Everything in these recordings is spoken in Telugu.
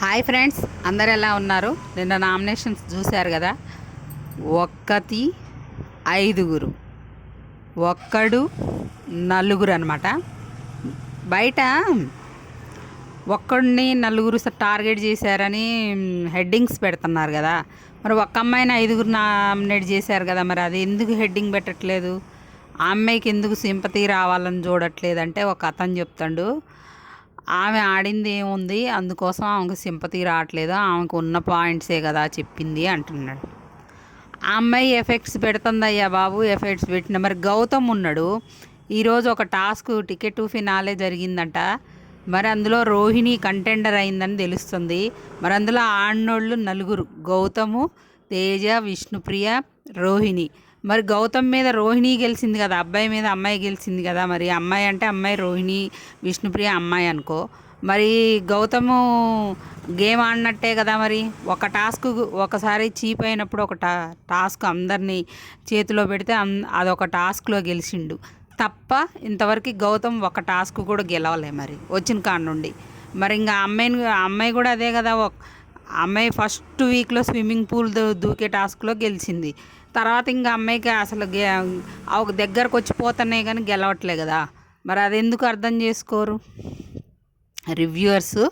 హాయ్ ఫ్రెండ్స్, అందరు ఎలా ఉన్నారు? నిన్న నామినేషన్స్ చూశారు కదా. ఒక్కటి ఐదుగురు, ఒక్కడు నలుగురు అనమాట. బయట ఒక్కడిని నలుగురు టార్గెట్ చేశారని హెడ్డింగ్స్ పెడుతున్నారు కదా. మరి ఒక్క అమ్మాయిని ఐదుగురు నామినేట్ చేశారు కదా, మరి అది ఎందుకు హెడ్డింగ్ పెట్టట్లేదు? ఆ అమ్మాయికి ఎందుకు సింపతి రావాలని చూడట్లేదంటే ఒక అతను చెప్తాడు, ఆమె ఆడింది ఏముంది, అందుకోసం ఆమెకు సింపతి రావట్లేదు, ఆమెకు ఉన్న పాయింట్సే కదా చెప్పింది అంటున్నాడు. ఆ అమ్మాయి ఎఫెక్ట్స్ పెడుతుందయ్యా బాబు, ఎఫెక్ట్స్ పెట్టిన. మరి గౌతమ్ ఉన్నాడు, ఈరోజు ఒక టాస్క్ టికెట్ ఫినాలే జరిగిందంట. మరి అందులో రోహిణి కంటెండర్ అయిందని తెలుస్తుంది. మరి అందులో ఆడినోళ్ళు నలుగురు: గౌతము, తేజ, విష్ణుప్రియ, రోహిణి. మరి గౌతమ్ మీద రోహిణి గెలిచింది కదా, అబ్బాయి మీద అమ్మాయి గెలిచింది కదా. మరి అమ్మాయి అంటే అమ్మాయి, రోహిణి విష్ణుప్రియ అమ్మాయి అనుకో. మరి గౌతము గేమ్ ఆడినట్టే కదా. మరి ఒక టాస్క్ ఒకసారి చీప్ అయినప్పుడు ఒక టాస్క్ అందరినీ చేతిలో పెడితే అదొక టాస్క్లో గెలిచిండు తప్ప ఇంతవరకు గౌతమ్ ఒక టాస్క్ కూడా గెలవలే మరి వచ్చిన కాడ నుండి. మరి ఇంకా అమ్మాయి కూడా అదే కదా. అమ్మాయి ఫస్ట్ వీక్లో స్విమ్మింగ్ పూల్ దూకే టాస్క్లో గెలిచింది. తర్వాత ఇంకా అమ్మాయికి అసలు ఒక దగ్గరకు వచ్చి పోతున్నాయి కానీ గెలవట్లే కదా. మరి అది ఎందుకు అర్థం చేసుకోరు రివ్యూవర్స్?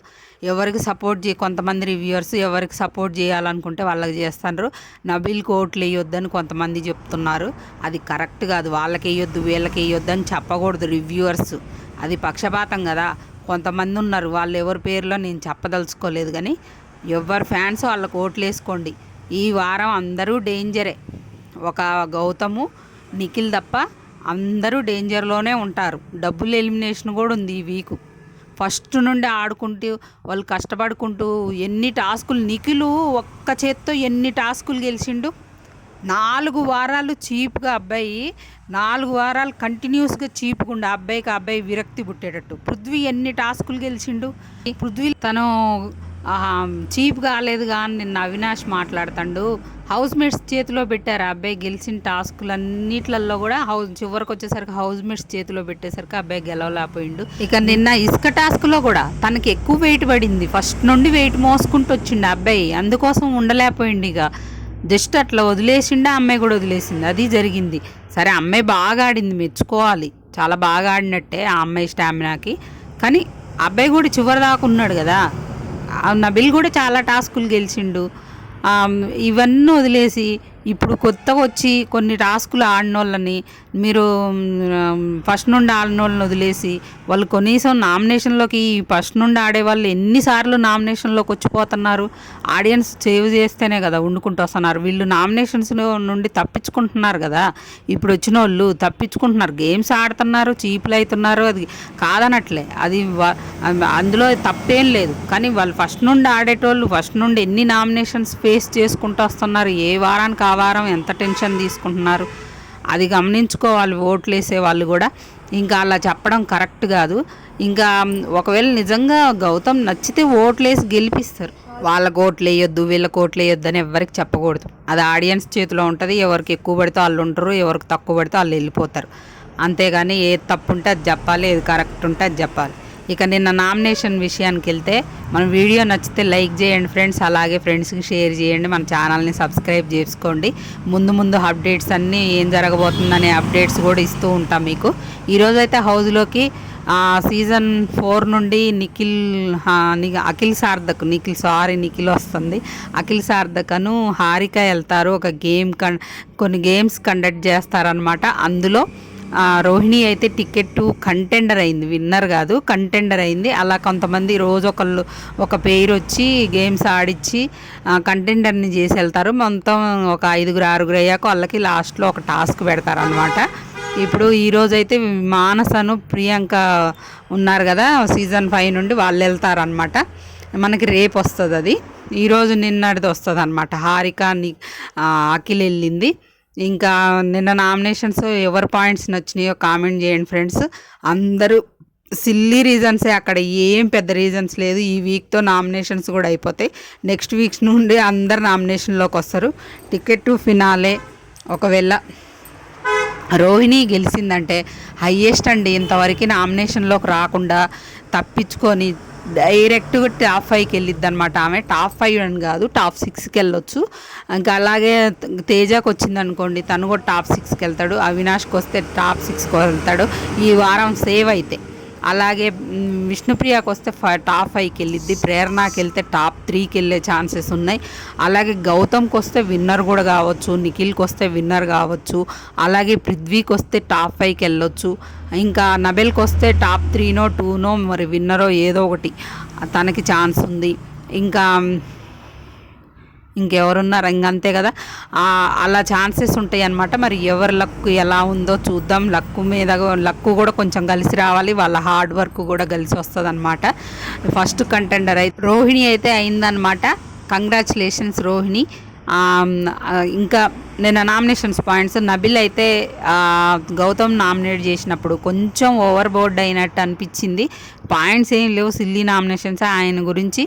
ఎవరికి సపోర్ట్ కొంతమంది రివ్యూవర్స్ ఎవరికి సపోర్ట్ చేయాలనుకుంటే వాళ్ళకి చేస్తున్నారు. నబీల్కి ఓట్లు వేయొద్దని కొంతమంది చెప్తున్నారు. అది కరెక్ట్ కాదు. వాళ్ళకి వేయొద్దు వీళ్ళకి వేయొద్దు అని చెప్పకూడదు రివ్యూవర్స్. అది పక్షపాతం కదా. కొంతమంది ఉన్నారు, వాళ్ళు ఎవరి పేరులో నేను చెప్పదలుచుకోలేదు, కానీ ఎవరి ఫ్యాన్స్ వాళ్ళకి ఓట్లు వేసుకోండి. ఈ వారం అందరూ డేంజరే. ఒక గౌతము, నిఖిల్ తప్ప అందరూ డేంజర్లోనే ఉంటారు. డబ్బులు ఎలిమినేషన్ కూడా ఉంది ఈ వీకు. ఫస్ట్ నుండి ఆడుకుంటూ వాళ్ళు కష్టపడుకుంటూ ఎన్ని టాస్కులు, నిఖిల్ ఒక్క చేత్తో ఎన్ని టాస్కులు గెలిచిండు. 4 వారాలు చీప్గా అబ్బాయి, 4 వారాలు కంటిన్యూస్గా చీపుకుండా అబ్బాయి విరక్తి పుట్టేటట్టు. పృథ్వీ ఎన్ని టాస్కులు గెలిచిండు. పృథ్వీ తను చీప్ కాలేదు కానీ నిన్న అవినాష్ మాట్లాడుతాడు, హౌస్ మేట్స్ చేతిలో పెట్టారు. అబ్బాయి గెలిచిన టాస్కులన్నిట్లలో కూడా చివరికి వచ్చేసరికి హౌస్ మేట్స్ చేతిలో పెట్టేసరికి అబ్బాయి గెలవలేకపోయిండు. ఇక నిన్న ఇసుక టాస్క్లో కూడా తనకి ఎక్కువ వెయిట్ పడింది. ఫస్ట్ నుండి వెయిట్ మోసుకుంటూ వచ్చిండు అబ్బాయి, అందుకోసం ఉండలేకపోయిండు. ఇక జస్ట్ అట్లా వదిలేసిండే, అమ్మాయి కూడా వదిలేసింది, అది జరిగింది. సరే, అమ్మాయి బాగా ఆడింది, మెచ్చుకోవాలి, చాలా బాగా ఆడినట్టే ఆ అమ్మాయి స్టామినాకి. కానీ అబ్బాయి కూడా చివరి దాకా ఉన్నాడు కదా. నబిల్ కూడా చాలా టాస్కులు గెలిచిండు. ఇవన్నీ వదిలేసి ఇప్పుడు కొత్తగా వచ్చి కొన్ని టాస్కులు ఆడిన వాళ్ళని మీరు ఫస్ట్ నుండి ఆడిన వాళ్ళని వదిలేసి వాళ్ళు కనీసం నామినేషన్లోకి, ఫస్ట్ నుండి ఆడేవాళ్ళు ఎన్నిసార్లు నామినేషన్లోకి వచ్చిపోతున్నారు. ఆడియన్స్ సేవ్ చేస్తేనే కదా వండుకుంటూ వస్తున్నారు. వీళ్ళు నామినేషన్స్ నుండి తప్పించుకుంటున్నారు కదా. ఇప్పుడు వచ్చిన వాళ్ళు తప్పించుకుంటున్నారు, గేమ్స్ ఆడుతున్నారు, చీపులు అవుతున్నారు, అది కాదనట్లే, అది అందులో తప్పేం లేదు. కానీ వాళ్ళు ఫస్ట్ నుండి ఆడేటోళ్ళు ఫస్ట్ నుండి ఎన్ని నామినేషన్స్ ఫేస్ చేసుకుంటూ వస్తున్నారు, ఏ వారానికి వారం ఎంత టెన్షన్ తీసుకుంటున్నారు, అది గమనించుకోవాలి ఓట్లు వేసే వాళ్ళు కూడా. ఇంకా అలా చెప్పడం కరెక్ట్ కాదు. ఇంకా ఒకవేళ నిజంగా గౌతమ్ నచ్చితే ఓట్లు వేసి గెలిపిస్తారు. వాళ్ళకి ఓట్లు వేయొద్దు వీళ్ళకి ఓట్లు వేయొద్దు అని ఎవరికి చెప్పకూడదు. అది ఆడియన్స్ చేతిలో ఉంటుంది. ఎవరికి ఎక్కువ పడితే వాళ్ళు ఉంటారు, ఎవరికి తక్కువ పడితే వాళ్ళు వెళ్ళిపోతారు. అంతేగాని ఏది తప్పు ఉంటే అది చెప్పాలి, ఏది కరెక్ట్ ఉంటే అది చెప్పాలి. ఇక నిన్న నామినేషన్ విషయానికి వెళ్తే, మన వీడియో నచ్చితే లైక్ చేయండి ఫ్రెండ్స్, అలాగే ఫ్రెండ్స్కి షేర్ చేయండి, మన ఛానల్ని సబ్స్క్రైబ్ చేసుకోండి. ముందు ముందు అన్నీ ఏం జరగబోతుందనే అప్డేట్స్ కూడా ఇస్తూ ఉంటాం మీకు. ఈరోజైతే హౌస్లోకి సీజన్ 4 నుండి నిఖిల్ వస్తుంది. అఖిల్ సార్థక్ అను హారిక వెళ్తారు. ఒక కొన్ని గేమ్స్ కండక్ట్ చేస్తారనమాట. అందులో రోహిణి అయితే టికెట్ కంటెండర్ అయింది, విన్నర్ కాదు, కంటెండర్ అయింది. అలా కొంతమంది రోజు ఒక పేరు వచ్చి గేమ్స్ ఆడిచ్చి కంటెండర్ని చేసి వెళ్తారు. మొత్తం ఒక 5-6 అయ్యాక వాళ్ళకి లాస్ట్లో ఒక టాస్క్ పెడతారనమాట. ఇప్పుడు ఈరోజైతే మానసను ప్రియాంక ఉన్నారు కదా, సీజన్ 5 నుండి వాళ్ళు వెళ్తారనమాట. మనకి రేపు వస్తుంది అది, ఈరోజు నిన్నటిది వస్తుంది అనమాట. హారిక అఖిల్ వెళ్ళింది. ఇంకా నిన్న నామినేషన్స్ ఎవరి పాయింట్స్ నచ్చినాయో కామెంట్ చేయండి ఫ్రెండ్స్. అందరూ సిల్లీ రీజన్సే, అక్కడ ఏం పెద్ద రీజన్స్ లేదు. ఈ వీక్తో నామినేషన్స్ కూడా అయిపోతాయి. నెక్స్ట్ వీక్స్ నుండి అందరు నామినేషన్లోకి వస్తారు. టికెట్ ఫినాలే ఒకవేళ రోహిణి గెలిచిందంటే హయ్యెస్ట్ అండి. ఇంతవరకు నామినేషన్లోకి రాకుండా తప్పించుకొని డైరెక్ట్గా టాప్ 5కి వెళ్ళిద్ది అనమాట. ఆమె టాప్ 5 అని కాదు, టాప్ 6కి వెళ్ళొచ్చు. ఇంకా అలాగే తేజకు వచ్చింది అనుకోండి, తను కూడా టాప్ 6కి వెళ్తాడు. అవినాష్కి వస్తే టాప్ 6కి వెళ్తాడు ఈ వారం సేవ్ అయితే. అలాగే విష్ణుప్రియకి వస్తే టాప్ 5కి వెళ్ళిద్ది. ప్రేరణకి వెళ్తే టాప్ 3కి వెళ్ళే ఛాన్సెస్ ఉన్నాయి. అలాగే గౌతమ్కి వస్తే విన్నర్ కూడా కావచ్చు, నిఖిల్కి వస్తే విన్నర్ కావచ్చు. అలాగే పృథ్వీకి వస్తే టాప్ 5కి వెళ్ళొచ్చు. ఇంకా నబెల్కి వస్తే టాప్ 3నో 2నో మరి విన్నరో ఏదో ఒకటి తనకి ఛాన్స్ ఉంది. ఇంకెవరున్నారు ఇంకంతే కదా, అలా ఛాన్సెస్ ఉంటాయి అన్నమాట. మరి ఎవరి లక్ ఎలా ఉందో చూద్దాం. లక్కు కూడా కొంచెం కలిసి రావాలి, వాళ్ళ హార్డ్ వర్క్ కూడా కలిసి వస్తుంది అనమాట. ఫస్ట్ కంటెండర్ అయితే రోహిణి అయితే అయిందనమాట. కంగ్రాచులేషన్స్ రోహిణి. ఇంకా నేను నామినేషన్స్ పాయింట్స్, నబిల్ అయితే గౌతమ్ నామినేట్ చేసినప్పుడు కొంచెం ఓవర్ బోర్డ్ అయినట్టు అనిపించింది. పాయింట్స్ ఏం లేవు, సిల్లీ నామినేషన్స్. ఆయన గురించి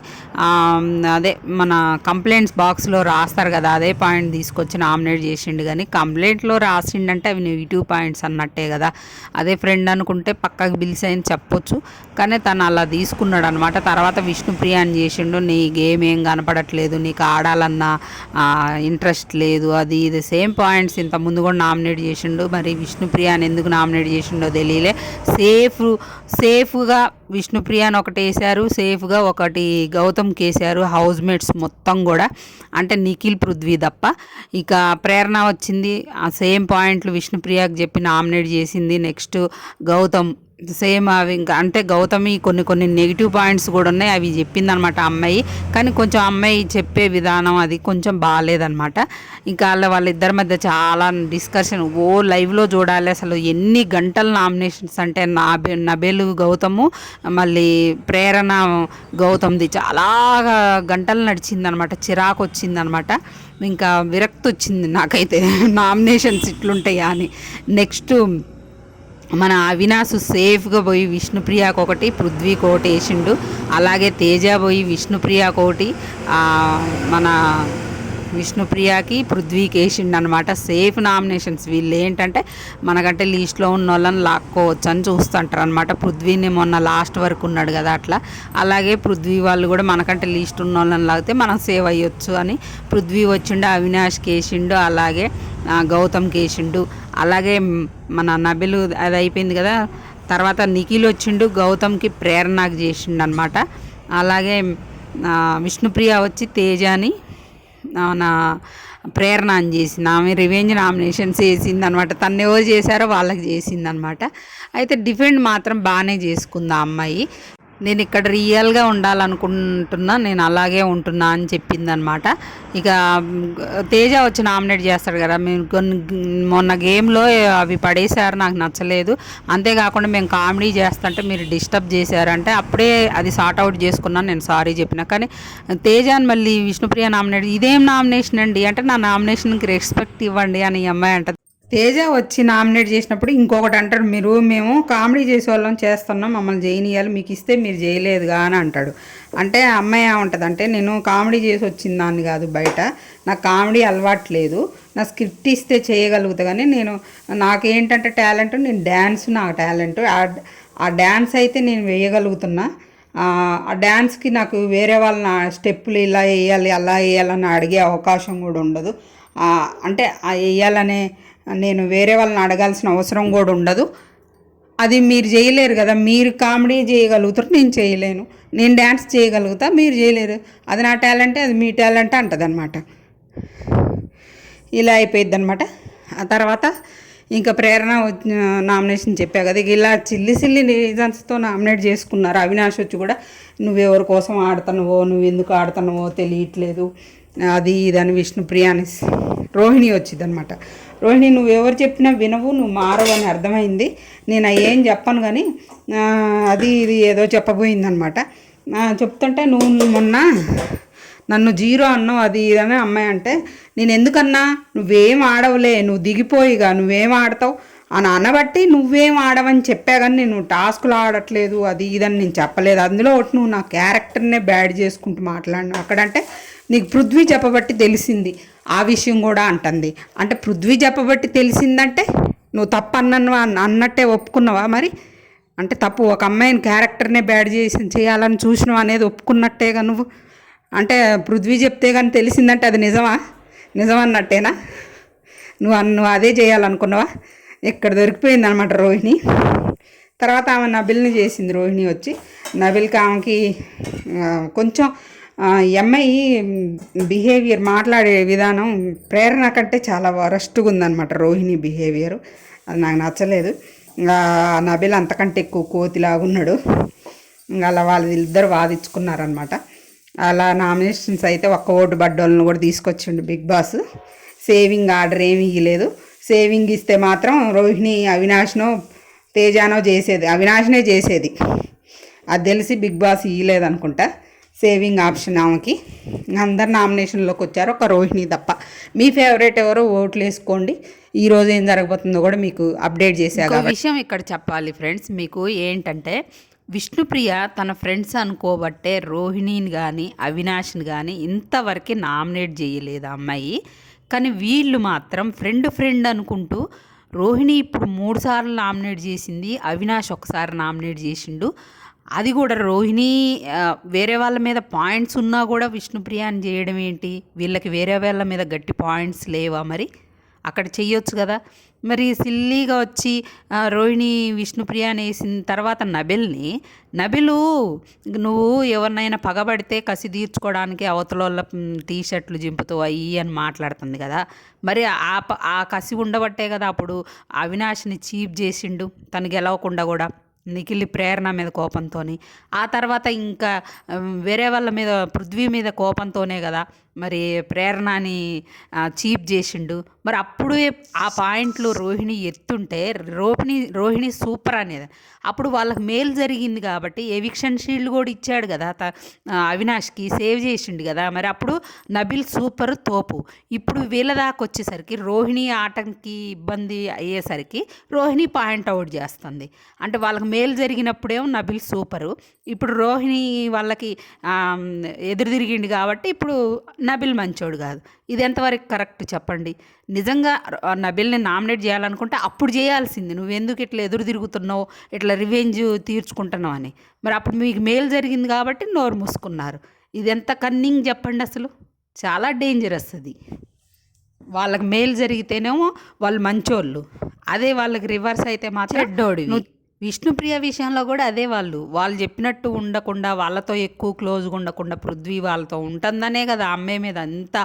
అదే మన కంప్లైంట్స్ బాక్స్లో రాస్తారు కదా, అదే పాయింట్ తీసుకొచ్చి నామినేట్ చేసిండు. కానీ కంప్లైంట్లో రాసిండంటే అవి నెగిటివ్ పాయింట్స్ అన్నట్టే కదా. అదే ఫ్రెండ్ అనుకుంటే పక్కకు పిలిచాయని చెప్పొచ్చు, కానీ తను అలా తీసుకున్నాడు అనమాట. తర్వాత విష్ణుప్రియ అని చేసిండు, నీ గేమ్ ఏం కనపడట్లేదు, నీకు ఆడాలన్న ఇంట్రెస్ట్ లేదు, అది ఇది సేమ్ పాయింట్స్ ఇంత ముందు కూడా నామినేట్ చేసిండు. మరి విష్ణుప్రియాని ఎందుకు నామినేట్ చేసిండో తెలియలే. సేఫ్గా విష్ణుప్రియాని ఒకటి వేశారు, సేఫ్గా ఒకటి గౌతమ్కి వేశారు హౌస్ మేట్స్ మొత్తం కూడా, అంటే నిఖిల్ పృథ్వీ తప్ప. ఇక ప్రేరణ వచ్చింది, ఆ సేమ్ పాయింట్లు విష్ణుప్రియకి చెప్పి నామినేట్ చేసింది. నెక్స్ట్ గౌతమ్ సేమ్ అవి ఇంకా అంటే గౌతమి కొన్ని నెగిటివ్ పాయింట్స్ కూడా ఉన్నాయి, అవి చెప్పింది అనమాట అమ్మాయి. కానీ కొంచెం అమ్మాయి చెప్పే విధానం అది కొంచెం బాగాలేదనమాట. ఇంకా వాళ్ళిద్దరి మధ్య చాలా డిస్కషన్ లైవ్లో చూడాలి. అసలు ఎన్ని గంటల నామినేషన్స్ అంటే నబేలు గౌతము మళ్ళీ ప్రేరణ గౌతమ్ది చాలా గంటలు నడిచిందనమాట. చిరాకు వచ్చిందనమాట, ఇంకా విరక్తి వచ్చింది నాకైతే నామినేషన్స్ ఇట్లుంటాయా అని. నెక్స్ట్ మన అవినాష్ సేఫ్గా పోయి విష్ణుప్రియకి ఒకటి, పృథ్వీకి ఒకటి వేసిండు. అలాగే తేజ పోయి విష్ణుప్రియకి ఒకటి, మన విష్ణుప్రియకి పృథ్వీకి వేసిండు అనమాట. Safe nominations. వీళ్ళు ఏంటంటే మనకంటే లీస్ట్లో ఉన్న వాళ్ళని లాక్కోవచ్చు అని చూస్తుంటారు అనమాట. పృథ్వీని మొన్న లాస్ట్ వరకు ఉన్నాడు కదా అట్లా, అలాగే పృథ్వీ వాళ్ళు కూడా మనకంటే లీస్ట్ ఉన్న వాళ్ళని లాగితే మనం సేవ్ అయ్యొచ్చు అని పృథ్వీ వచ్చిండు, అవినాష్కి వేసిండు, అలాగే గౌతమ్కి వేసిండు. అలాగే మన నబిలు అది అయిపోయింది కదా. తర్వాత నిఖిల్ వచ్చిండు, గౌతమ్కి ప్రేరణకు చేసిండు అనమాట. అలాగే విష్ణుప్రియ వచ్చి తేజాని నా ప్రేరణ అని చేసింది. ఆమె రివెంజ్ నామినేషన్స్ వేసింది అనమాట. తను ఎవరు చేశారో వాళ్ళకి చేసింది అనమాట. అయితే డిఫెండ్ మాత్రం బాగానే చేసుకుంది ఆ అమ్మాయి. నేను ఇక్కడ రియల్గా ఉండాలనుకుంటున్నా, నేను అలాగే ఉంటున్నా అని చెప్పింది అనమాట. ఇక తేజ వచ్చి నామినేట్ చేస్తాడు కదా, మేము మొన్న గేమ్లో అవి పడేశారు, నాకు నచ్చలేదు. అంతేకాకుండా మేము కామెడీ చేస్తుంటే మీరు డిస్టర్బ్ చేశారంటే అప్పుడే అది సార్ట్ అవుట్ చేసుకున్నాను, నేను సారీ చెప్పిన. కానీ తేజాని మళ్ళీ విష్ణుప్రియ నామినేట్, ఇదేం నామినేషన్ అండి అంటే నా నామినేషన్కి రెస్పెక్ట్ ఇవ్వండి అని ఈ అమ్మాయి అంటది. తేజ వచ్చి నామినేట్ చేసినప్పుడు ఇంకొకటి అంటాడు, మేము కామెడీ చేసే వాళ్ళం చేస్తున్నాం, మమ్మల్ని చేయనియాలి, మీకు ఇస్తే మీరు చేయలేదుగా అని అంటాడు. అంటే అమ్మాయి ఏముంటుంది అంటే, నేను కామెడీ చేసి వచ్చిన దాన్ని కాదు, బయట నాకు కామెడీ అలవాట్లేదు, నా స్క్రిప్ట్ ఇస్తే చేయగలుగుతా. కానీ నాకేంటంటే టాలెంట్, నేను డ్యాన్స్ నాకు టాలెంట్, ఆ డ్యాన్స్ అయితే నేను వేయగలుగుతున్నా. ఆ డ్యాన్స్కి నాకు వేరే వాళ్ళ స్టెప్పులు ఇలా వేయాలి అలా వేయాలని అడిగే అవకాశం కూడా ఉండదు. అంటే వేయాలనే నేను వేరే వాళ్ళని అడగాల్సిన అవసరం కూడా ఉండదు. అది మీరు చేయలేరు కదా, మీరు కామెడీ చేయగలుగుతారు, నేను చేయలేను. నేను డ్యాన్స్ చేయగలుగుతా, మీరు చేయలేరు, అది నా టాలెంటే, అది మీ టాలెంట్ అంటది అనమాట. ఇలా అయిపోయింది అనమాట. ఆ తర్వాత ఇంకా ప్రేరణ నామినేషన్ చెప్పా కదా, ఇలా సిల్లి రీజన్స్తో నామినేట్ చేసుకున్నారు. అవినాష్ వచ్చి కూడా నువ్వెవరి కోసం ఆడుతున్నావో, నువ్వు ఎందుకు ఆడుతున్నావో తెలియట్లేదు, అది ఇదని విష్ణుప్రియ అని రోహిణి వచ్చింది అనమాట. రోహిణి నువ్వెవరు చెప్పినా వినవు, నువ్వు మారవు అని అర్థమైంది, నేను ఏం చెప్పను కానీ అది ఇది ఏదో చెప్పబోయిందనమాట. చెప్తుంటే నువ్వు మొన్న నన్ను 0 అన్నావు అది ఇదని అమ్మాయి అంటే, నేను ఎందుకన్నా, నువ్వేం ఆడవులే, నువ్వు దిగిపోయిగా నువ్వేం ఆడతావు అని అనబట్టి నువ్వేం ఆడవని చెప్పా. కానీ నేను టాస్కులు ఆడట్లేదు అది ఇదని నేను చెప్పలేదు. అందులో ఒకటి నువ్వు నా క్యారెక్టర్నే బ్యాడ్ చేసుకుంటూ మాట్లాడినావు అక్కడంటే, నీకు పృథ్వీ చెప్పబట్టి తెలిసింది ఆ విషయం కూడా అంటుంది. అంటే పృథ్వీ చెప్పబట్టి తెలిసిందంటే నువ్వు తప్పు అన్నట్టే ఒప్పుకున్నావా? మరి అంటే తప్పు ఒక అమ్మాయిని క్యారెక్టర్నే బ్యాడ్ చేయాలని చూసినావు అనేది ఒప్పుకున్నట్టేగా నువ్వు. అంటే పృథ్వీ చెప్తే కానీ తెలిసిందంటే అది నిజమన్నట్టేనా? నువ్వు అదే చేయాలనుకున్నావా? ఇక్కడ దొరికిపోయింది అనమాట రోహిణి. తర్వాత ఆమె నబిల్ని చేసింది. రోహిణి వచ్చి నబిల్కి ఆమెకి కొంచెం అమ్మాయి బిహేవియర్, మాట్లాడే విధానం ప్రేరణ కంటే చాలా వరస్ట్గా ఉందన్నమాట రోహిణి బిహేవియర్. అది నాకు నచ్చలేదు. నబిల్ అంతకంటే ఎక్కువ కోతిలాగున్నాడు. అలా వాళ్ళిద్దరు వాదించుకున్నారనమాట. అలా నామినేషన్స్ అయితే ఒక్క ఓటు బడ్డోళ్ళను కూడా తీసుకొచ్చిండు బిగ్ బాస్. సేవింగ్ ఆర్డర్ ఏమి ఇవ్వలేదు. సేవింగ్ ఇస్తే మాత్రం రోహిణి అవినాష్నో తేజానో చేసేది, అవినాష్నే చేసేది. అది తెలిసి బిగ్ బాస్ ఇవ్వలేదనుకుంటా సేవింగ్ ఆప్షన్ ఆమెకి. అందరు నామినేషన్లోకి వచ్చారు, ఒక రోహిణి తప్ప. మీ ఫేవరెట్ ఎవరో ఓట్లు వేసుకోండి. ఈరోజు ఏం జరగబోతుందో కూడా మీకు అప్డేట్ చేశాక విషయం ఇక్కడ చెప్పాలి ఫ్రెండ్స్. మీకు ఏంటంటే విష్ణుప్రియ తన ఫ్రెండ్స్ అనుకోబట్టే రోహిణిని కానీ అవినాష్ని కానీ ఇంతవరకు నామినేట్ చేయలేదు అమ్మాయి. కానీ వీళ్ళు మాత్రం ఫ్రెండ్ అనుకుంటూ రోహిణి ఇప్పుడు 3 సార్లు నామినేట్ చేసింది, అవినాష్ ఒకసారి నామినేట్ చేసిండు. అది కూడా రోహిణి వేరే వాళ్ళ మీద పాయింట్స్ ఉన్నా కూడా విష్ణుప్రియాని చేయడం ఏంటి? వీళ్ళకి వేరే వాళ్ళ మీద గట్టి పాయింట్స్ లేవా? మరి అక్కడ చెయ్యొచ్చు కదా. మరి సిల్లీగా వచ్చి రోహిణి విష్ణుప్రియాని వేసిన తర్వాత నబిలు నువ్వు ఎవరినైనా పగబడితే కసి తీర్చుకోవడానికి అవతల టీషర్ట్లు జింపుతూ అయ్యి అని మాట్లాడుతుంది కదా. మరి ఆ కసి ఉండబట్టే కదా అప్పుడు అవినాష్ని చీప్ చేసిండు తను గెలవకుండా కూడా, నిఖిల్ ప్రేరణ మీద కోపంతో. ఆ తర్వాత ఇంకా వేరే వాళ్ళ మీద పృథ్వీ మీద కోపంతోనే కదా మరి ప్రేరణని చీప్ చేసిండు. మరి అప్పుడు ఆ పాయింట్లు రోహిణి ఎత్తుంటే రోహిణి సూపర్ అనేది అప్పుడు వాళ్ళకి మేలు జరిగింది కాబట్టి ఎవిక్షన్ షీల్డ్ కూడా ఇచ్చాడు కదా అవినాష్కి, సేవ్ చేసిండు కదా. మరి అప్పుడు నబిల్ సూపర్ తోపు. ఇప్పుడు వీళ్ళ దాకా వచ్చేసరికి రోహిణి ఆటకి ఇబ్బంది అయ్యేసరికి రోహిణి పాయింట్ అవుట్ చేస్తుంది. అంటే వాళ్ళకి మేలు జరిగినప్పుడేమో నబిల్ సూపరు, ఇప్పుడు రోహిణి వాళ్ళకి ఎదురు తిరిగిండు కాబట్టి ఇప్పుడు నబిల్ మంచోడు కాదు. ఇది ఎంతవరకు కరెక్ట్ చెప్పండి? నిజంగా నబిల్ని నామినేట్ చేయాలనుకుంటే అప్పుడు చేయాల్సింది. నువ్వెందుకు ఇట్లా ఎదురు తిరుగుతున్నావు, ఇట్లా రివెంజ్ తీర్చుకుంటున్నావు అని. మరి అప్పుడు మీకు మేలు జరిగింది కాబట్టి నోరు మూసుకున్నారు. ఇది ఎంత కన్నింగ్ చెప్పండి అసలు. చాలా డేంజరస్ అది. వాళ్ళకి మేలు జరిగితేనేమో వాళ్ళు మంచోళ్ళు, అదే వాళ్ళకి రివర్స్ అయితే మాత్రం చెడ్డోడివి. విష్ణుప్రియ విషయంలో కూడా అదే వాళ్ళు చెప్పినట్టు ఉండకుండా, వాళ్ళతో ఎక్కువ క్లోజ్గా ఉండకుండా పృథ్వీ వాళ్ళతో ఉంటుందనే కదా అమ్మాయి మీద అంతా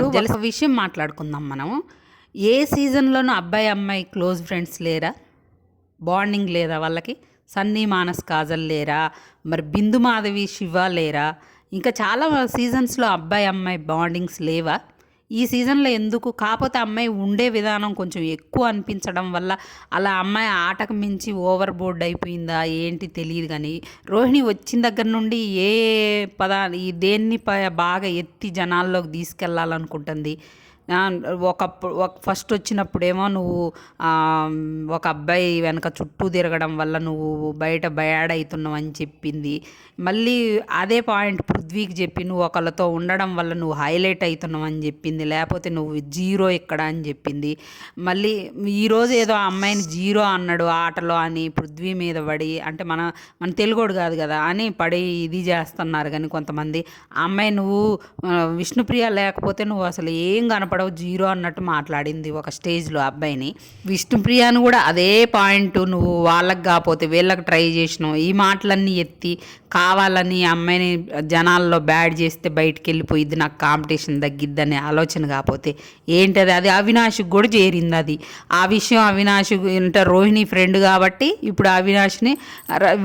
ఒక విషయం మాట్లాడుకుందాం మనం. ఏ సీజన్లోనూ అబ్బాయి అమ్మాయి క్లోజ్ ఫ్రెండ్స్ లేరా? బాండింగ్ లేదా వాళ్ళకి? సన్నీ మానస్ కాజల్ లేరా? మరి బిందు మాధవి శివ లేరా? ఇంకా చాలా సీజన్స్లో అబ్బాయి అమ్మాయి బాండింగ్స్ లేవా? ఈ సీజన్లో ఎందుకు? కాకపోతే అమ్మాయి ఉండే విధానం కొంచెం ఎక్కువ అనిపించడం వల్ల అలా అమ్మాయి ఆటకు మించి ఓవర్ బోర్డ్ అయిపోయిందా ఏంటి తెలియదు. కానీ రోహిణి వచ్చిన దగ్గర నుండి ఏ దేన్ని బాగా ఎత్తి జనాల్లోకి తీసుకెళ్ళాలనుకుంటుంది. ఫస్ట్ వచ్చినప్పుడేమో నువ్వు ఒక అబ్బాయి వెనక చుట్టూ తిరగడం వల్ల నువ్వు బయట బ్యాడ్ అవుతున్నావు అని చెప్పింది. మళ్ళీ అదే పాయింట్ పృథ్వీకి చెప్పి నువ్వు ఒకళ్ళతో ఉండడం వల్ల నువ్వు హైలైట్ అవుతున్నావు అని చెప్పింది, లేకపోతే నువ్వు జీరో ఇక్కడ అని చెప్పింది. మళ్ళీ ఈరోజు ఏదో ఆ అమ్మాయిని జీరో అన్నాడు ఆటలో అని పృథ్వీ మీద పడి, అంటే మన తెలుగోడు కాదు కదా అని పడి ఇది చేస్తున్నారు. కానీ కొంతమంది ఆ అమ్మాయి నువ్వు విష్ణుప్రియ లేకపోతే నువ్వు అసలు ఏం కనపడవు, జీరో అన్నట్టు మాట్లాడింది ఒక స్టేజ్లో అబ్బాయిని. విష్ణుప్రియను కూడా అదే పాయింట్ నువ్వు వాళ్ళకి కాకపోతే వీళ్ళకి ట్రై చేసినావు. ఈ మాటలన్నీ ఎత్తి కావాలని అమ్మాయిని జనాల్లో బ్యాడ్ చేస్తే బయటికి వెళ్ళిపోయిద్ది, నాకు కాంపిటీషన్ తగ్గిద్దని ఆలోచన కాకపోతే ఏంటది? అది అవినాష్కి కూడా చేరింది. అది ఆ విషయం అవినాష్ అంటే రోహిణి ఫ్రెండ్ కాబట్టి ఇప్పుడు అవినాష్ని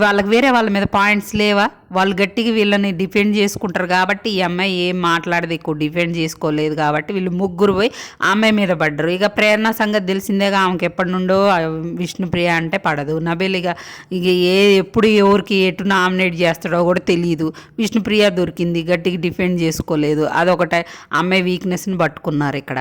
వాళ్ళకి వేరే వాళ్ళ మీద పాయింట్స్ లేవా? వాళ్ళు గట్టిగా వీళ్ళని డిఫెండ్ చేసుకుంటారు కాబట్టి ఈ అమ్మాయి ఏం మాట్లాడదు, ఎక్కువ డిఫెండ్ చేసుకోలేదు కాబట్టి వీళ్ళు ముగ్గురు పోయి ఆ అమ్మాయి మీద పడ్డరు. ఇక ప్రేరణ సంగతి తెలిసిందేగా, ఆమెకి ఎప్పటి నుండో విష్ణుప్రియ అంటే పడదు. నబిల్ ఇక ఎప్పుడు ఎవరికి ఎటు నామినేట్ చేస్తాడో కూడా తెలియదు. విష్ణుప్రియ దొరికింది, గట్టిగా డిఫెండ్ చేసుకోలేదు. అదొకటే అమ్మాయి వీక్నెస్ని పట్టుకున్నారు ఇక్కడ.